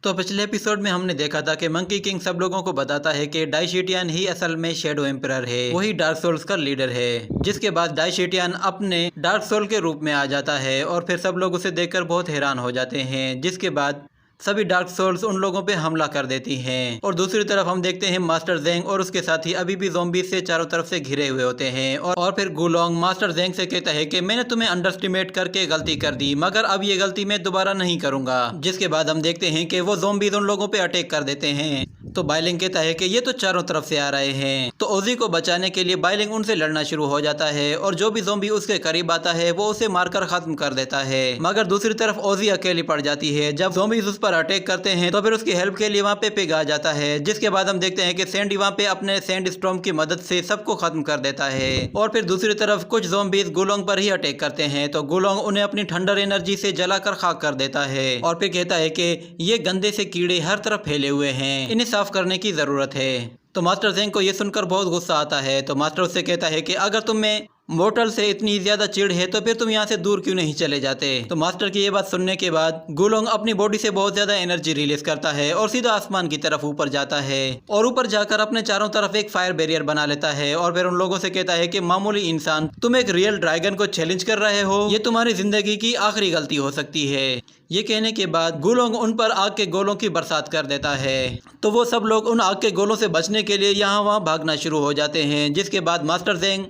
तो पिछले एपिसोड में हमने देखा था कि मंकी किंग सब लोगों को बताता है कि डाइशिटियन ही असल में शैडो एम्परर है, वही डार्क सोल्स का लीडर है। जिसके बाद डाइशिटियन अपने डार्क सोल के रूप में आ जाता है और फिर सब लोग उसे देखकर बहुत हैरान हो जाते हैं। जिसके बाद सभी डार्क सोल्स उन लोगों पे हमला कर देती हैं। और दूसरी तरफ हम देखते हैं मास्टर ज़ेंग और उसके साथी अभी भी ज़ॉम्बीज़ से चारों तरफ से घिरे हुए होते हैं। और फिर गुलोंग मास्टर ज़ेंग से कहता है कि मैंने तुम्हें अंडरस्टिमेट करके गलती कर दी, मगर अब ये गलती मैं दोबारा नहीं करूंगा। जिसके बाद हम देखते हैं कि वो ज़ॉम्बीज़ उन लोगों पे अटैक कर देते हैं। तो बाइलिंग कहता है कि ये तो चारों तरफ से आ रहे हैं। तो ओजी को बचाने के लिए बाइलिंग उनसे लड़ना शुरू हो जाता है और जो भी ज़ॉम्बी उसके करीब आता है वो उसे मारकर खत्म कर देता है। मगर दूसरी तरफ ओजी अकेली पड़ जाती है। जब ज़ॉम्बीज़ उस पर अटैक करते हैं तो फिर उसकी हेल्प के लिए वहाँ पे पिग आ जाता है। जिसके बाद हम देखते हैं कि सैंडी वहाँ पे अपने सैंड स्टॉर्म की मदद से सबको खत्म कर देता है। और फिर दूसरी तरफ कुछ ज़ॉम्बीज़ गुलोंग पर ही अटैक करते हैं तो गुलोंग उन्हें अपनी थंडर एनर्जी से जलाकर खाक कर देता है और फिर कहता है कि ये गंदे से कीड़े हर तरफ फैले हुए हैं, इन्हें साफ करने की जरूरत है। तो मास्टर ज़ेंग को ये सुनकर बहुत गुस्सा आता है। तो मास्टर उससे कहता है कि अगर तुम्हें मोर्टल से इतनी ज्यादा चिढ़ है तो फिर तुम यहाँ से दूर क्यों नहीं चले जाते। तो मास्टर की ये बात सुनने के बाद गुलोंग अपनी बॉडी से बहुत ज्यादा एनर्जी रिलीज करता है और सीधा आसमान की तरफ ऊपर जाता है और ऊपर जाकर अपने चारों तरफ एक फायर बैरियर बना लेता है और फिर उन लोगों से कहता है कि मामूली इंसान, तुम एक रियल ड्रैगन को चैलेंज कर रहे हो, ये तुम्हारी जिंदगी की आखिरी गलती हो सकती है। ये कहने के बाद गुलोंग उन पर आग के गोलों की बरसात कर देता है। तो वो सब लोग उन आग के गोलों से बचने के लिए यहाँ वहाँ भागना शुरू हो जाते हैं। जिसके बाद मास्टर ज़ेंग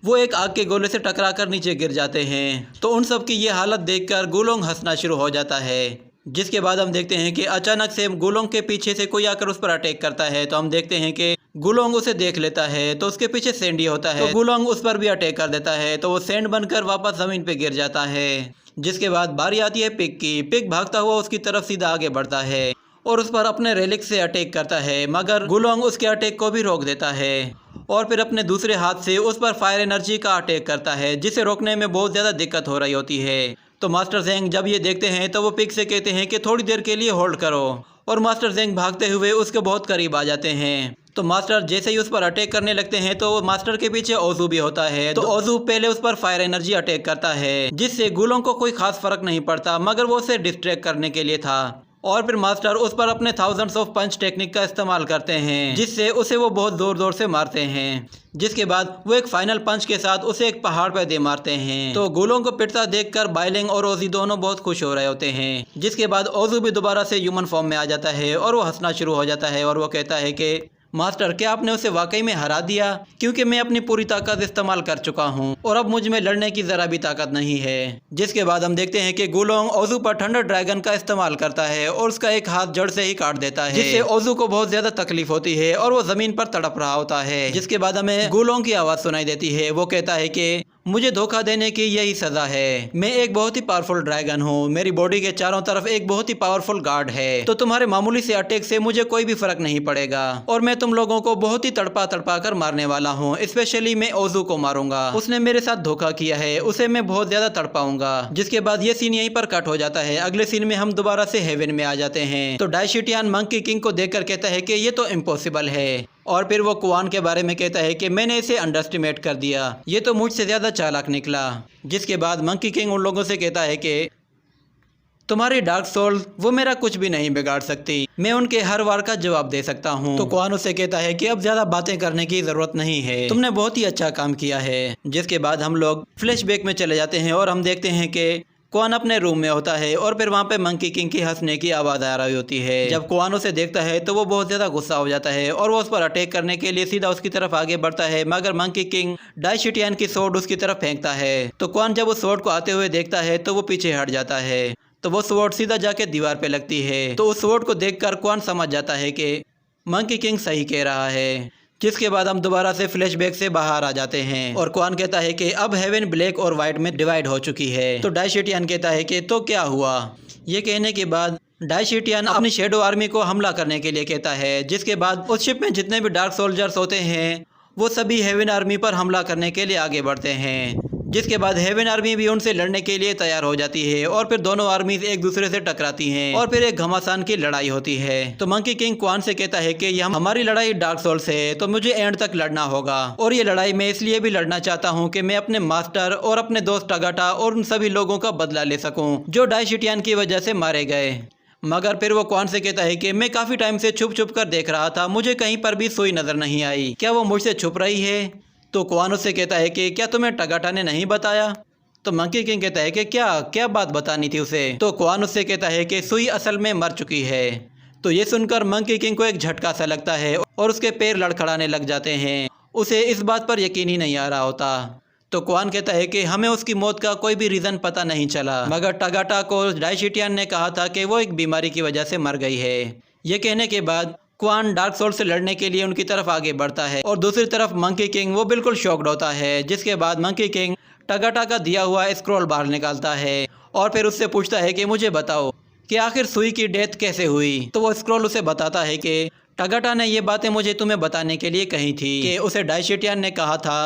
वो एक आग के गोले से टकराकर नीचे गिर जाते हैं। तो उन सब की ये हालत देखकर गुलोंग हंसना शुरू हो जाता है। जिसके बाद हम देखते हैं कि अचानक से गुलोंग के पीछे से कोई आकर उस पर अटैक करता है। तो हम देखते हैं कि गुलोंग उसे देख लेता है तो उसके पीछे सैंडी होता है। तो गुलोंग उस पर भी अटैक कर देता है तो वो सैंड बनकर वापस जमीन पे गिर जाता है। जिसके बाद बारी आती है पिग की। पिग भागता हुआ उसकी तरफ सीधा आगे बढ़ता है और उस पर अपने रेलिक से अटैक करता है, मगर गुलोंग उसके अटैक को भी रोक देता है और फिर अपने दूसरे हाथ से उस पर फायर एनर्जी का अटैक करता है, जिसे रोकने में बहुत ज़्यादा दिक्कत हो रही होती है। तो मास्टर ज़ेंग जब ये देखते हैं तो वो पिग से कहते हैं कि थोड़ी देर के लिए होल्ड करो और मास्टर ज़ेंग भागते हुए उसके बहुत करीब आ जाते हैं। तो मास्टर जैसे ही उस पर अटैक करने लगते हैं तो मास्टर के पीछे ओजू भी होता है। तो ओजू पहले उस पर फायर एनर्जी अटैक करता है, जिससे गुलोंग को कोई खास फर्क नहीं पड़ता, मगर वो उसे डिस्ट्रैक्ट करने के लिए था। और फिर मास्टर उस पर अपने थाउजेंड्स ऑफ पंच टेक्निक का इस्तेमाल करते हैं, जिससे उसे वो बहुत जोर जोर से मारते हैं। जिसके बाद वो एक फाइनल पंच के साथ उसे एक पहाड़ पर दे मारते हैं। तो गुलोंग को पिटता देखकर बाइलिंग और ओजी दोनों बहुत खुश हो रहे होते हैं। जिसके बाद ओजू भी दोबारा से ह्यूमन फॉर्म में आ जाता है और वो हंसना शुरू हो जाता है और वो कहता है कि मास्टर, क्या आपने उसे वाकई में हरा दिया? क्योंकि मैं अपनी पूरी ताकत इस्तेमाल कर चुका हूँ और अब मुझ में लड़ने की जरा भी ताकत नहीं है। जिसके बाद हम देखते हैं कि गुलोंग ओजू पर थंडर ड्रैगन का इस्तेमाल करता है और उसका एक हाथ जड़ से ही काट देता है, जिससे ओजू को बहुत ज्यादा तकलीफ होती है और वो जमीन पर तड़प रहा होता है। जिसके बाद हमें गुलोंग की आवाज सुनाई देती है। वो कहता है कि मुझे धोखा देने की यही सजा है। मैं एक बहुत ही पावरफुल ड्रैगन हूँ, मेरी बॉडी के चारों तरफ एक बहुत ही पावरफुल गार्ड है, तो तुम्हारे मामूली से अटैक से मुझे कोई भी फर्क नहीं पड़ेगा और मैं तुम लोगों को बहुत ही तड़पा तड़पा कर मारने वाला हूँ। स्पेशली मैं ओजू को मारूंगा, उसने मेरे साथ धोखा किया है, उसे मैं बहुत ज्यादा तड़पाऊंगा। जिसके बाद ये सीन यहीं पर कट हो जाता है। अगले सीन में हम दोबारा से हेवन में आ जाते हैं। तो डाइशिटियन मंकी किंग को देखकर कहता है कि ये तो इम्पॉसिबल है और फिर वो कुआन के बारे में कहता है कि मैंने इसे अंडरस्टिमेट कर दिया, ये तो मुझसे ज़्यादा चालाक निकला। जिसके बाद मंकी किंग उन लोगों से कहता है कि तुम्हारी डार्क सोल वो मेरा कुछ भी नहीं बिगाड़ सकती, मैं उनके हर वार का जवाब दे सकता हूँ। तो कुआन उससे कहता है कि अब ज़्यादा बातें करने की ज़रूरत नहीं है, तुमने बहुत ही अच्छा काम किया है। जिसके बाद हम लोग फ्लैशबैक में चले जाते हैं और हम देखते हैं कि कुआन अपने रूम में होता है और फिर वहाँ पे मंकी किंग की हंसने की आवाज़ आ रही होती है। जब कुआन उसे देखता है तो वो बहुत ज़्यादा गुस्सा हो जाता है और वो उस पर अटैक करने के लिए सीधा उसकी तरफ आगे बढ़ता है, मगर मंकी किंग डाइशिटियन की स्वॉर्ड उसकी तरफ फेंकता है। तो कुआन जब उस स्वॉर्ड को आते हुए देखता है तो वो पीछे हट जाता है। तो वो स्वॉर्ड सीधा जाके दीवार पे लगती है। तो उस स्वॉर्ड को देखकर कुआन समझ जाता है कि मंकी किंग सही कह रहा है। जिसके बाद हम दोबारा से फ्लैशबैक से बाहर आ जाते हैं और कुआन कहता है कि अब हेवन ब्लैक और वाइट में डिवाइड हो चुकी है। तो डाइशिटियन कहता है कि तो क्या हुआ? ये कहने के बाद डाइशिटियन अपनी शैडो आर्मी को हमला करने के लिए कहता है। जिसके बाद उस शिप में जितने भी डार्क सोल्जर्स होते हैं वो सभी हेवन आर्मी पर हमला करने के लिए आगे बढ़ते हैं। जिसके बाद हेवन आर्मी भी उनसे लड़ने के लिए तैयार हो जाती है और फिर दोनों आर्मीज एक दूसरे से टकराती हैं और फिर एक घमासान की लड़ाई होती है। तो मंकी किंग कुआन से कहता है कि ये हमारी लड़ाई डार्क सोल से है, तो मुझे एंड तक लड़ना होगा और ये लड़ाई मैं इसलिए भी लड़ना चाहता हूँ कि मैं अपने मास्टर और अपने दोस्त टगाटा और उन सभी लोगों का बदला ले सकूँ जो डाइशिटियन की वजह से मारे गए। मगर फिर वो क्वान से कहता है कि मैं काफ़ी टाइम से छुप छुप कर देख रहा था, मुझे कहीं पर भी सुई नज़र नहीं आई, क्या वो मुझसे छुप रही है? तो क्वान उससे कहता है कि क्या तुम्हें टगाटा ने नहीं बताया? तो मंकी किंग कहता है कि क्या क्या बात बतानी थी उसे? तो क्वान उससे कहता है कि सुई असल में मर चुकी है। तो ये सुनकर मंकी किंग को एक झटका सा लगता है और उसके पैर लड़खड़ाने लग जाते हैं। उसे इस बात पर यकीन ही नहीं आ रहा होता। तो क्वान कहता है कि हमें उसकी मौत का कोई भी रीज़न पता नहीं चला, मगर टगाटा को डाइशिटियन ने कहा था कि वो एक बीमारी की वजह से मर गई है। ये कहने के बाद क्वान डार्क सोल से लड़ने के लिए उनकी तरफ आगे बढ़ता है और दूसरी तरफ मंकी किंग वो बिल्कुल शॉक्ड होता है। जिसके बाद मंकी किंग टगाटा का दिया हुआ स्क्रॉल बाहर निकालता है और फिर उससे पूछता है कि मुझे बताओ कि आखिर सुई की डेथ कैसे हुई। तो वो स्क्रॉल उसे बताता है कि टगाटा ने ये बातें मुझे तुम्हें बताने के लिए कही थी कि उसे डाइशिटियन ने कहा था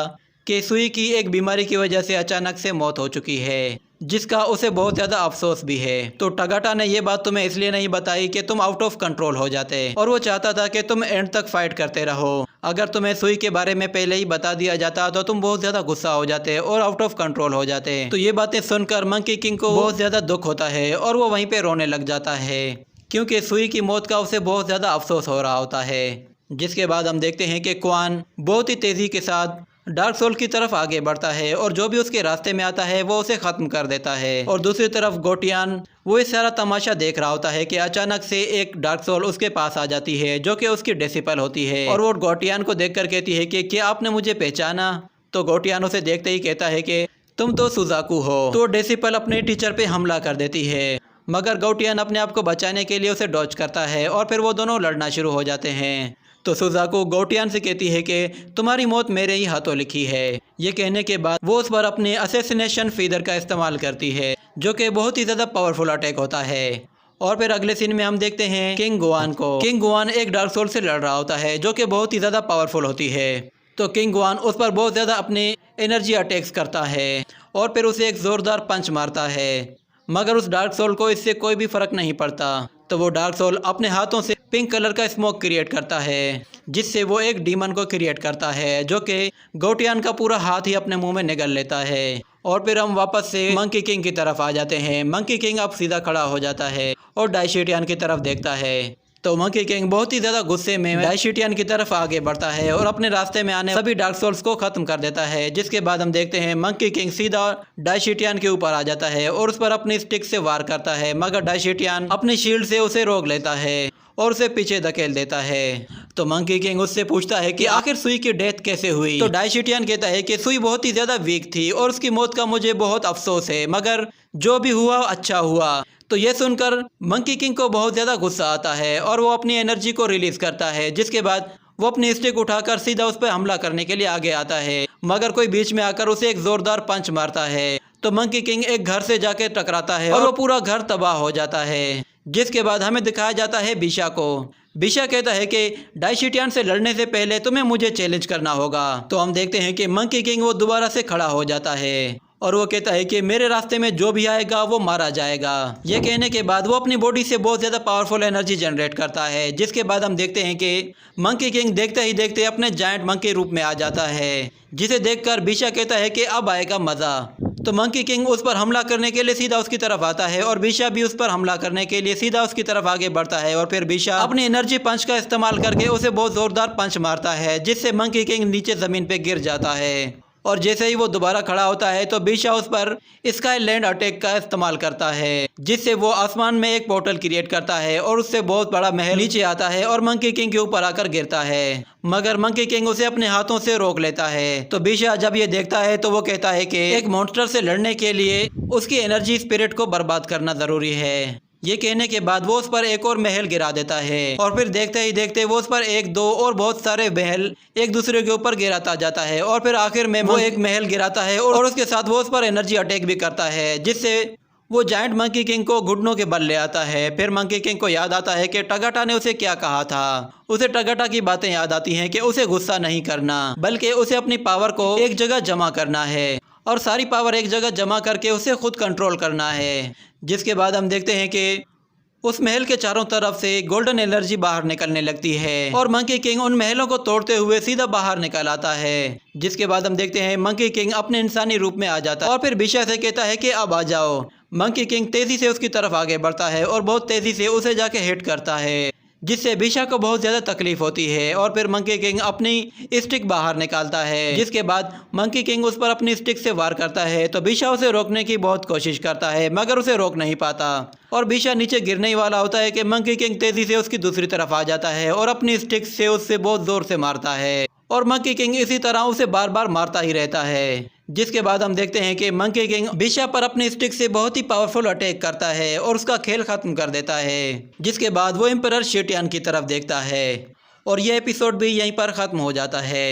कि सुई की एक बीमारी की वजह से अचानक से मौत हो चुकी है, जिसका उसे बहुत ज़्यादा अफसोस भी है। तो टगाटा ने ये बात तुम्हें इसलिए नहीं बताई कि तुम आउट ऑफ कंट्रोल हो जाते और वो चाहता था कि तुम एंड तक फाइट करते रहो। अगर तुम्हें सुई के बारे में पहले ही बता दिया जाता तो तुम बहुत ज़्यादा गुस्सा हो जाते और आउट ऑफ कंट्रोल हो जाते। तो ये बातें सुनकर मंकी किंग को बहुत ज़्यादा दुख होता है और वो वहीं पर रोने लग जाता है, क्योंकि सुई की मौत का उसे बहुत ज़्यादा अफसोस हो रहा होता है। जिसके बाद हम देखते हैं कि क्वान बहुत ही तेज़ी के साथ डार्क सोल की तरफ आगे बढ़ता है और जो भी उसके रास्ते में आता है वो उसे ख़त्म कर देता है। और दूसरी तरफ गोटियान वो इस सारा तमाशा देख रहा होता है कि अचानक से एक डार्क सोल उसके पास आ जाती है जो कि उसकी डिसिपल होती है और वो गोटियान को देखकर कहती है कि क्या आपने मुझे पहचाना? तो गोटियान उसे देखते ही कहता है कि तुम तो सुजाकू हो। तो डिसिपल अपने टीचर पे हमला कर देती है, मगर गोटियान अपने आप को बचाने के लिए उसे डॉज करता है और फिर वो दोनों लड़ना शुरू हो जाते हैं। तो सुजाकू गोटियान से कहती है कि तुम्हारी मौत मेरे ही हाथों लिखी है। ये कहने के बाद वो उस पर अपने असैसिनेशन फीदर का इस्तेमाल करती है, जो कि बहुत ही ज़्यादा पावरफुल अटैक होता है। और फिर अगले सीन में हम देखते हैं किंग गुआन को। किंग गुआन एक डार्क सोल से लड़ रहा होता है जो कि बहुत ही ज़्यादा पावरफुल होती है। तो किंग गुआन उस पर बहुत ज़्यादा अपने एनर्जी अटैक्स करता है और फिर उसे एक ज़ोरदार पंच मारता है, मगर उस डार्क सोल को इससे कोई भी फ़र्क नहीं पड़ता। तो वो डार्क सोल अपने हाथों से पिंक कलर का स्मोक क्रिएट करता है, जिससे वो एक डीमन को क्रिएट करता है जो कि गोटियान का पूरा हाथ ही अपने मुंह में निगल लेता है। और फिर हम वापस से मंकी किंग की तरफ आ जाते हैं। मंकी किंग अब सीधा खड़ा हो जाता है और डाइशिटियन की तरफ देखता है। तो मंकी किंग बहुत ही ज़्यादा गुस्से में डाइशिटियन की तरफ आगे बढ़ता है और अपने रास्ते में आने सभी डार्क सोल्स को ख़त्म कर देता है। जिसके बाद हम देखते हैं मंकी किंग सीधा डाइशिटियन के ऊपर आ जाता है और उस पर अपनी स्टिक से वार करता है, मगर डाइशिटियन अपनी शील्ड से उसे रोक लेता है और उसे पीछे धकेल देता है। तो मंकी किंग उससे पूछता है कि आखिर सुई की डेथ कैसे हुई? तो डाइशिटियन कहता है कि सुई बहुत ही ज़्यादा वीक थी और उसकी मौत का मुझे बहुत अफसोस है, मगर जो भी हुआ अच्छा हुआ। तो ये सुनकर मंकी किंग को बहुत ज़्यादा गुस्सा आता है और वो अपनी एनर्जी को रिलीज़ करता है। जिसके बाद वो अपनी स्टिक उठाकर सीधा उस पर हमला करने के लिए आगे आता है, मगर कोई बीच में आकर उसे एक ज़ोरदार पंच मारता है। तो मंकी किंग एक घर से जाके टकराता है और वो पूरा घर तबाह हो जाता है। जिसके बाद हमें दिखाया जाता है बिशा को। बिशा कहता है कि डाइशिटियन से लड़ने से पहले तुम्हें मुझे चैलेंज करना होगा। तो हम देखते हैं कि मंकी किंग वो दोबारा से खड़ा हो जाता है और वो कहता है कि मेरे रास्ते में जो भी आएगा वो मारा जाएगा। ये कहने के बाद वो अपनी बॉडी से बहुत ज़्यादा पावरफुल एनर्जी जनरेट करता है। जिसके बाद हम देखते हैं कि मंकी किंग देखते ही देखते अपने जायंट मंकी रूप में आ जाता है, जिसे देखकर बिशा कहता है कि अब आएगा मज़ा। तो मंकी किंग उस पर हमला करने के लिए सीधा उसकी तरफ आता है और बिशा भी उस पर हमला करने के लिए सीधा उसकी तरफ आगे बढ़ता है और फिर बिशा अपनी एनर्जी पंच का इस्तेमाल करके उसे बहुत ज़ोरदार पंच मारता है, जिससे मंकी किंग नीचे ज़मीन पे गिर जाता है। और जैसे ही वो दोबारा खड़ा होता है तो बिशा उस पर स्काई लैंड अटैक का इस्तेमाल करता है, जिससे वो आसमान में एक पोर्टल क्रिएट करता है और उससे बहुत बड़ा महल नीचे आता है और मंकी किंग के ऊपर आकर गिरता है, मगर मंकी किंग उसे अपने हाथों से रोक लेता है। तो बिशा जब ये देखता है तो वो कहता है कि एक मॉन्स्टर से लड़ने के लिए उसकी एनर्जी स्पिरिट को बर्बाद करना ज़रूरी है। ये कहने के बाद वो उस पर एक और महल गिरा देता है और फिर देखते ही देखते वो उस पर एक दो और बहुत सारे महल एक दूसरे के ऊपर गिराता जाता है और फिर आखिर में वो एक महल गिराता है और उसके साथ वो उस पर एनर्जी अटैक भी करता है, जिससे वो जायंट मंकी किंग को घुटनों के बल ले आता है। फिर मंकी किंग को याद आता है कि टगाटा ने उसे क्या कहा था। उसे टगाटा की बातें याद आती हैं कि उसे गुस्सा नहीं करना, बल्कि उसे अपनी पावर को एक जगह जमा करना है और सारी पावर एक जगह जमा करके उसे खुद कंट्रोल करना है। जिसके बाद हम देखते हैं कि उस महल के चारों तरफ से गोल्डन एनर्जी बाहर निकलने लगती है और मंकी किंग उन महलों को तोड़ते हुए सीधा बाहर निकल आता है। जिसके बाद हम देखते हैं मंकी किंग अपने इंसानी रूप में आ जाता है और फिर बिशा से कहता है कि अब आ जाओ, मंकी किंग तेजी से उसकी तरफ आगे बढ़ता है और बहुत तेजी से उसे जाके हिट करता है, जिससे बिशा को बहुत ज़्यादा तकलीफ होती है। और फिर मंकी किंग अपनी स्टिक बाहर निकालता है, जिसके बाद मंकी किंग उस पर अपनी स्टिक से वार करता है। तो बिशा उसे रोकने की बहुत कोशिश करता है, मगर उसे रोक नहीं पाता और बिशा नीचे गिरने ही वाला होता है कि मंकी किंग तेजी से उसकी दूसरी तरफ आ जाता है और अपनी स्टिक से उससे बहुत ज़ोर से मारता है। और मंकी किंग इसी तरह उसे बार बार मारता ही रहता है, जिसके बाद हम देखते हैं कि मंकी किंग बिशा पर अपनी स्टिक से बहुत ही पावरफुल अटैक करता है और उसका खेल खत्म कर देता है। जिसके बाद वो एम्परर शिटियन की तरफ देखता है और यह एपिसोड भी यहीं पर ख़त्म हो जाता है।